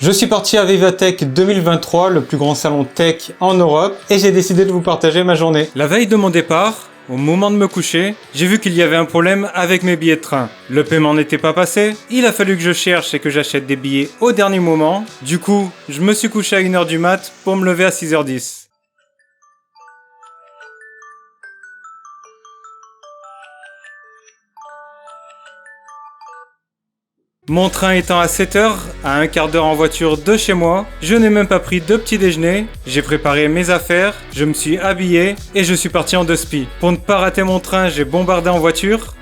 Je suis parti à Vivatech 2023, le plus grand salon tech en Europe, et j'ai décidé de vous partager ma journée. La veille de mon départ, au moment de me coucher, j'ai vu qu'il y avait un problème avec mes billets de train. Le paiement n'était pas passé, il a fallu que je cherche et que j'achète des billets au dernier moment. Du coup, je me suis couché à 1h du mat pour me lever à 6h10. Mon train étant à 7h, à un quart d'heure en voiture de chez moi, je n'ai même pas pris de petit déjeuner, j'ai préparé mes affaires, je me suis habillé et je suis parti en 2SPI. Pour ne pas rater mon train, j'ai bombardé en voiture.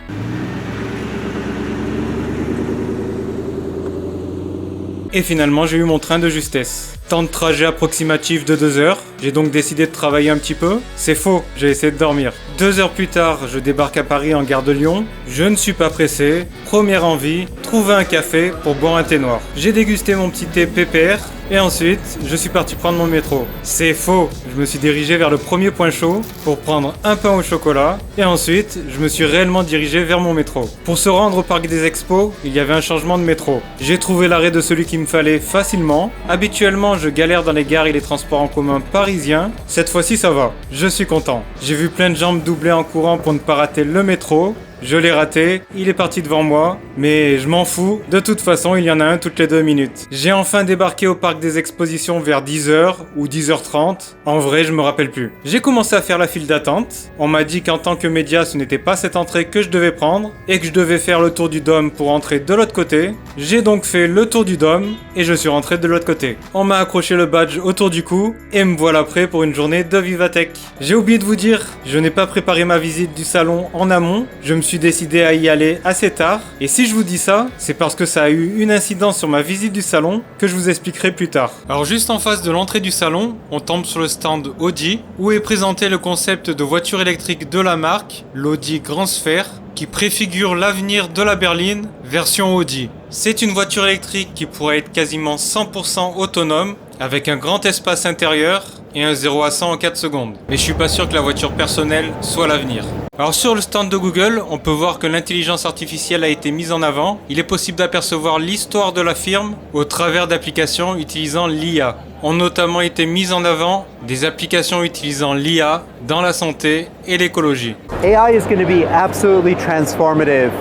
Et finalement, j'ai eu mon train de justesse. Temps de trajet approximatif de 2 heures. J'ai donc décidé de travailler un petit peu. C'est faux, j'ai essayé de dormir. 2 heures plus tard, je débarque à Paris en gare de Lyon. Je ne suis pas pressé. Première envie, trouver un café pour boire un thé noir. J'ai dégusté mon petit thé pépère. Et ensuite, je suis parti prendre mon métro. C'est faux, je me suis dirigé vers le premier point chaud pour prendre un pain au chocolat. Et ensuite, je me suis réellement dirigé vers mon métro. Pour se rendre au parc des expos, il y avait un changement de métro. J'ai trouvé l'arrêt de celui qu'il me fallait facilement. Habituellement, je galère dans les gares et les transports en commun parisiens. Cette fois-ci, ça va. Je suis content. J'ai vu plein de gens me doubler en courant pour ne pas rater le métro. Je l'ai raté, il est parti devant moi, mais je m'en fous, de toute façon il y en a un toutes les 2 minutes. J'ai enfin débarqué au parc des expositions vers 10h ou 10h30, en vrai je me rappelle plus. J'ai commencé à faire la file d'attente, on m'a dit qu'en tant que média ce n'était pas cette entrée que je devais prendre, et que je devais faire le tour du dôme pour entrer de l'autre côté. J'ai donc fait le tour du dôme, et je suis rentré de l'autre côté. On m'a accroché le badge autour du cou, et me voilà prêt pour une journée de Vivatech. J'ai oublié de vous dire, je n'ai pas préparé ma visite du salon en amont, je me suis décidé à y aller assez tard, et si je vous dis ça, c'est parce que ça a eu une incidence sur ma visite du salon que je vous expliquerai plus tard. Alors juste en face de l'entrée du salon, on tombe sur le stand Audi, où est présenté le concept de voiture électrique de la marque, l'Audi Grand Sphere, qui préfigure l'avenir de la berline version Audi. C'est une voiture électrique qui pourrait être quasiment 100% autonome, avec un grand espace intérieur et un 0 à 100 en 4 secondes. Mais je suis pas sûr que la voiture personnelle soit l'avenir. Alors sur le stand de Google, on peut voir que l'intelligence artificielle a été mise en avant. Il est possible d'apercevoir l'histoire de la firme au travers d'applications utilisant l'IA. Ont notamment été mises en avant des applications utilisant l'IA dans la santé et l'écologie. AI is going to be absolutely transformative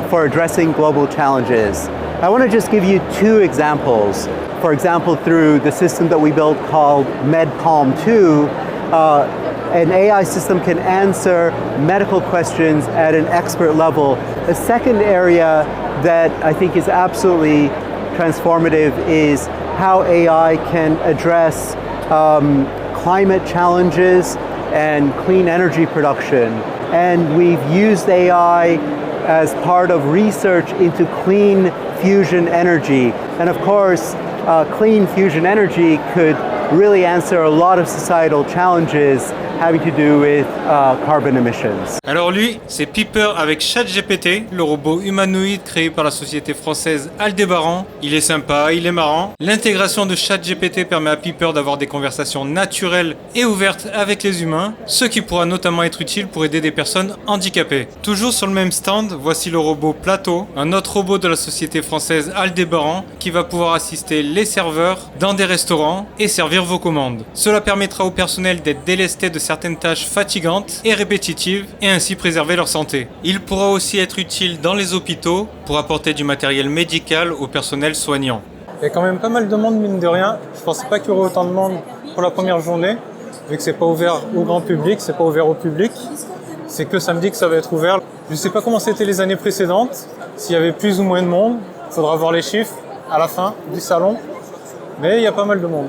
for addressing global challenges. I want to just give you 2 examples. For example, through the system that we built called MedPalm 2, an AI system can answer medical questions at an expert level. The second area that I think is absolutely transformative is how AI can address climate challenges and clean energy production. And we've used AI as part of research into clean fusion energy. And of course, clean fusion energy could really answer a lot of societal challenges having to do with carbon emissions. Alors lui, c'est Piper avec ChatGPT, le robot humanoïde créé par la société française Aldébaran. Il est sympa, il est marrant. L'intégration de ChatGPT permet à Piper d'avoir des conversations naturelles et ouvertes avec les humains, ce qui pourra notamment être utile pour aider des personnes handicapées. Toujours sur le même stand, voici le robot Plateau, un autre robot de la société française Aldébaran qui va pouvoir assister les serveurs dans des restaurants et servir vos commandes. Cela permettra au personnel d'être délesté de certaines tâches fatigantes et répétitives et ainsi préserver leur santé. Il pourra aussi être utile dans les hôpitaux pour apporter du matériel médical au personnel soignant. Il y a quand même pas mal de monde mine de rien. Je pensais pas qu'il y aurait autant de monde pour la première journée, vu que c'est pas ouvert au grand public, c'est pas ouvert au public. C'est que samedi que ça va être ouvert. Je sais pas comment c'était les années précédentes, s'il y avait plus ou moins de monde. Il faudra voir les chiffres à la fin du salon. Mais il y a pas mal de monde.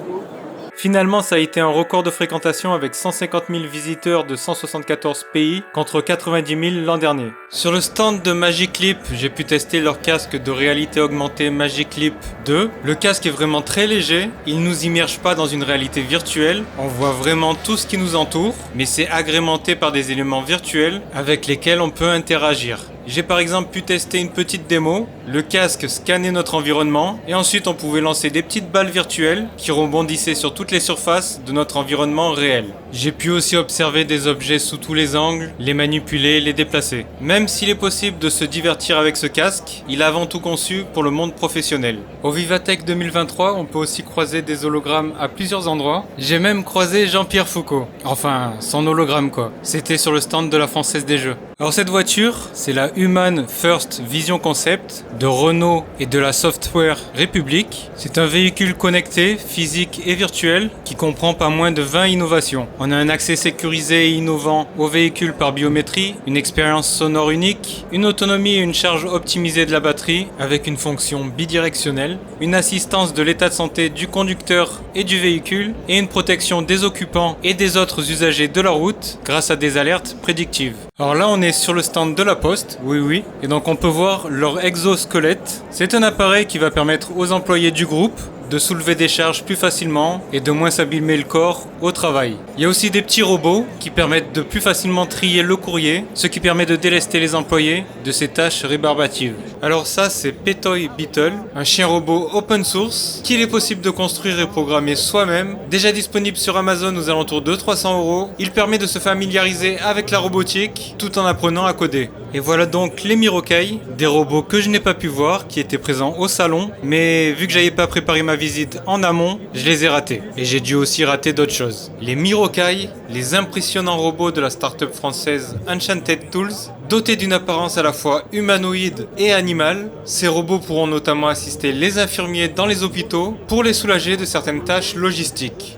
Finalement, ça a été un record de fréquentation avec 150 000 visiteurs de 174 pays contre 90 000 l'an dernier. Sur le stand de Magic Leap, j'ai pu tester leur casque de réalité augmentée Magic Leap 2. Le casque est vraiment très léger, il ne nous immerge pas dans une réalité virtuelle, on voit vraiment tout ce qui nous entoure, mais c'est agrémenté par des éléments virtuels avec lesquels on peut interagir. J'ai par exemple pu tester une petite démo Le casque scannait notre environnement et ensuite on pouvait lancer des petites balles virtuelles qui rebondissaient sur toutes les surfaces de notre environnement réel. J'ai pu aussi observer des objets sous tous les angles, les manipuler, les déplacer. Même s'il est possible de se divertir avec ce casque, il est avant tout conçu pour le monde professionnel. Au Vivatech 2023, on peut aussi croiser des hologrammes à plusieurs endroits. J'ai même croisé Jean-Pierre Foucault. Enfin, son hologramme quoi. C'était sur le stand de la Française des Jeux. Alors cette voiture, c'est la Human First Vision Concept de Renault et de la Software République. C'est un véhicule connecté, physique et virtuel qui comprend pas moins de 20 innovations. On a un accès sécurisé et innovant au véhicule par biométrie, une expérience sonore unique, une autonomie et une charge optimisée de la batterie avec une fonction bidirectionnelle, une assistance de l'état de santé du conducteur et du véhicule et une protection des occupants et des autres usagers de la route grâce à des alertes prédictives. Alors là on est sur le stand de la Poste, oui, et donc on peut voir leur exosquelette. C'est un appareil qui va permettre aux employés du groupe de soulever des charges plus facilement et de moins s'abîmer le corps au travail. Il y a aussi des petits robots qui permettent de plus facilement trier le courrier, ce qui permet de délester les employés de ces tâches rébarbatives. Alors ça c'est Petoy Beetle, un chien robot open source qu'il est possible de construire et programmer soi-même, déjà disponible sur Amazon aux alentours de 300 €. Il permet de se familiariser avec la robotique tout en apprenant à coder. Et voilà donc les Mirokai, des robots que je n'ai pas pu voir, qui étaient présents au salon, mais vu que j'avais pas préparé ma visite en amont, je les ai ratés. Et j'ai dû aussi rater d'autres choses. Les Mirokai, les impressionnants robots de la start-up française Enchanted Tools, dotés d'une apparence à la fois humanoïde et animale, ces robots pourront notamment assister les infirmiers dans les hôpitaux pour les soulager de certaines tâches logistiques.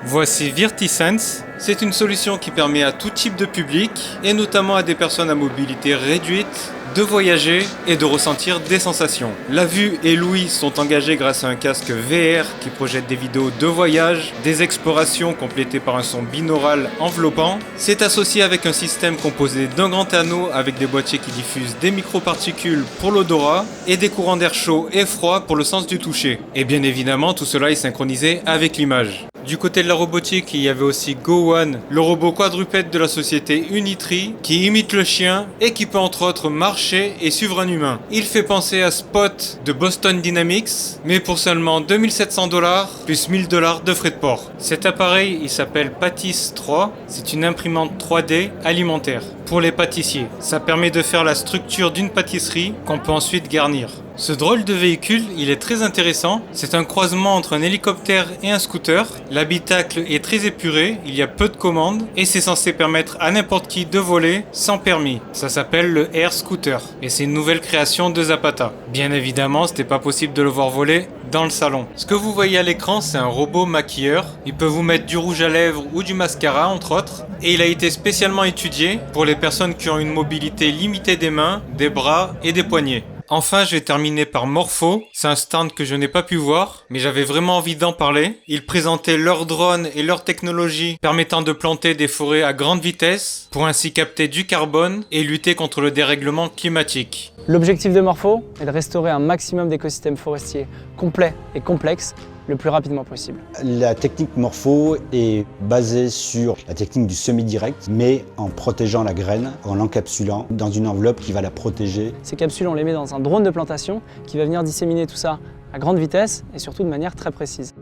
Voici VirtiSense, c'est une solution qui permet à tout type de public, et notamment à des personnes à mobilité réduite, de voyager et de ressentir des sensations. La vue et l'ouïe sont engagés grâce à un casque VR qui projette des vidéos de voyage, des explorations complétées par un son binaural enveloppant. C'est associé avec un système composé d'un grand anneau avec des boîtiers qui diffusent des microparticules pour l'odorat et des courants d'air chaud et froid pour le sens du toucher. Et bien évidemment, tout cela est synchronisé avec l'image. Du côté de la robotique, il y avait aussi GoOne, le robot quadrupède de la société Unitree, qui imite le chien et qui peut entre autres marcher et suivre un humain. Il fait penser à Spot de Boston Dynamics, mais pour seulement 2700 $ plus 1000 $ de frais de port. Cet appareil, il s'appelle Patisse 3, c'est une imprimante 3D alimentaire pour les pâtissiers. Ça permet de faire la structure d'une pâtisserie qu'on peut ensuite garnir. Ce drôle de véhicule, il est très intéressant. C'est un croisement entre un hélicoptère et un scooter. L'habitacle est très épuré, il y a peu de commandes et c'est censé permettre à n'importe qui de voler sans permis. Ça s'appelle le Air Scooter et c'est une nouvelle création de Zapata. Bien évidemment, c'était pas possible de le voir voler dans le salon. Ce que vous voyez à l'écran, c'est un robot maquilleur. Il peut vous mettre du rouge à lèvres ou du mascara entre autres. Et il a été spécialement étudié pour les personnes qui ont une mobilité limitée des mains, des bras et des poignets. Enfin, je vais terminer par Morpho. C'est un stand que je n'ai pas pu voir, mais j'avais vraiment envie d'en parler. Ils présentaient leurs drones et leur technologie permettant de planter des forêts à grande vitesse pour ainsi capter du carbone et lutter contre le dérèglement climatique. L'objectif de Morpho est de restaurer un maximum d'écosystèmes forestiers complets et complexes le plus rapidement possible. La technique Morpho est basée sur la technique du semi-direct, mais en protégeant la graine, en l'encapsulant dans une enveloppe qui va la protéger. Ces capsules, on les met dans un drone de plantation qui va venir disséminer tout ça à grande vitesse et surtout de manière très précise.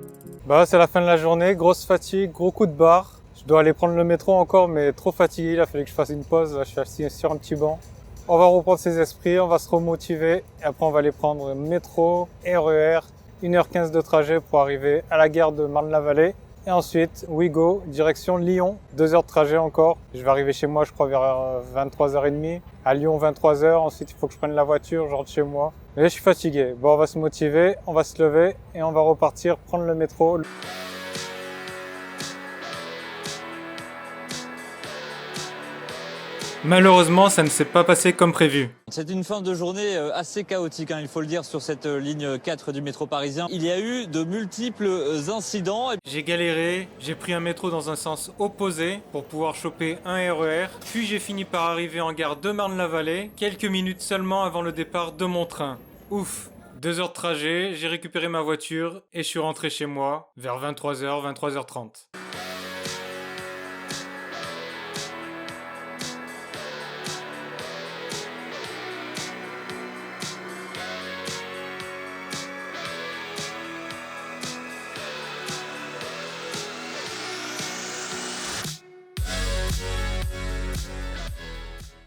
Bah c'est la fin de la journée, grosse fatigue, gros coup de barre. Je dois aller prendre le métro encore, mais trop fatigué, il a fallu que je fasse une pause. Là, je suis assis sur un petit banc. On va reprendre ses esprits, on va se remotiver et après on va aller prendre métro, RER, 1h15 de trajet pour arriver à la gare de Marne-la-Vallée. Et ensuite, we go, direction Lyon, 2 heures de trajet encore. Je vais arriver chez moi, je crois, vers 23h30. À Lyon, 23h. Ensuite, il faut que je prenne la voiture, je rentre chez moi. Mais là, je suis fatigué. Bon, on va se motiver, on va se lever et on va repartir prendre le métro. Malheureusement, ça ne s'est pas passé comme prévu. C'est une fin de journée assez chaotique, il faut le dire, sur cette ligne 4 du métro parisien. Il y a eu de multiples incidents. J'ai galéré, j'ai pris un métro dans un sens opposé pour pouvoir choper un RER. Puis j'ai fini par arriver en gare de Marne-la-Vallée, quelques minutes seulement avant le départ de mon train. Ouf! 2 heures de trajet, j'ai récupéré ma voiture et je suis rentré chez moi vers 23h, 23h30.